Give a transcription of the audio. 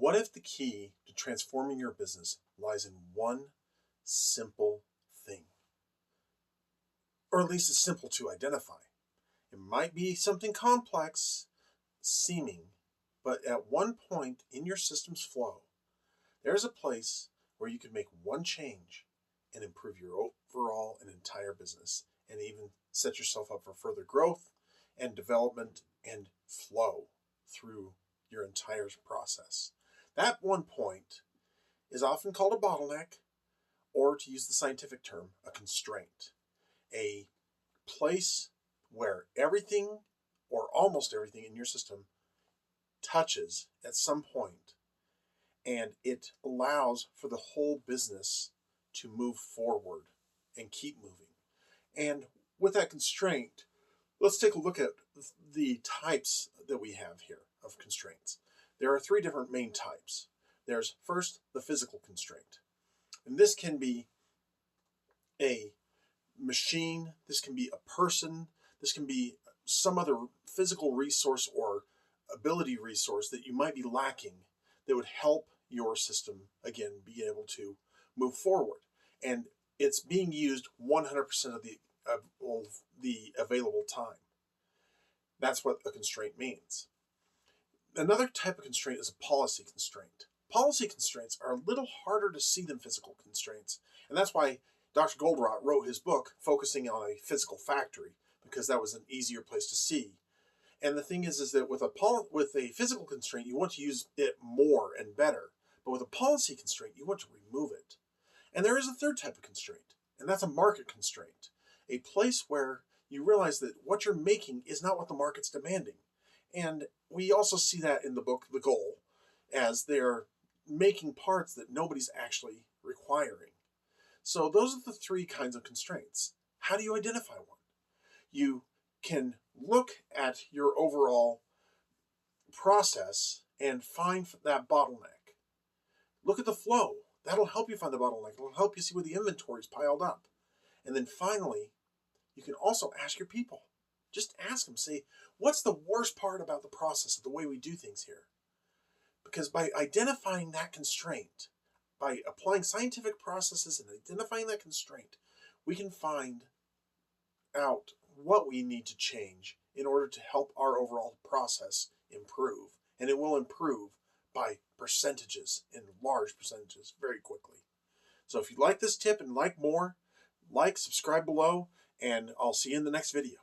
What if the key to transforming your business lies in one simple thing? Or at least it's simple to identify. It might be something complex seeming, but at one point in your system's flow, there's a place where you can make one change and improve your overall and entire business, and even set yourself up for further growth and development and flow through your entire process. That one point is often called a bottleneck, or to use the scientific term, a constraint. A place where everything or almost everything in your system touches at some point, and it allows for the whole business to move forward and keep moving. And with that constraint, let's take a look at the types that we have here of constraints. There are three different main types. There's first the physical constraint. And this can be a machine, this can be a person, this can be some other physical resource or ability resource that you might be lacking that would help your system, again, be able to move forward. And it's being used 100% of the available time. That's what a constraint means. Another type of constraint is a policy constraint. Policy constraints are a little harder to see than physical constraints, and that's why Dr. Goldratt wrote his book focusing on a physical factory, because that was an easier place to see. And the thing is that with a physical constraint, you want to use it more and better, but with a policy constraint, you want to remove it. And there is a third type of constraint, and that's a market constraint, a place where you realize that what you're making is not what the market's demanding. And we also see that in the book, The Goal, as they're making parts that nobody's actually requiring. So those are the three kinds of constraints. How do you identify one? You can look at your overall process and find that bottleneck. Look at the flow. That'll help you find the bottleneck. It'll help you see where the inventory is piled up. And then finally, you can also ask your people. Just ask them, say, what's the worst part about the process of the way we do things here? Because by identifying that constraint, by applying scientific processes and identifying that constraint, we can find out what we need to change in order to help our overall process improve. And it will improve by percentages, in large percentages, very quickly. So if you like this tip and like more, subscribe below, and I'll see you in the next video.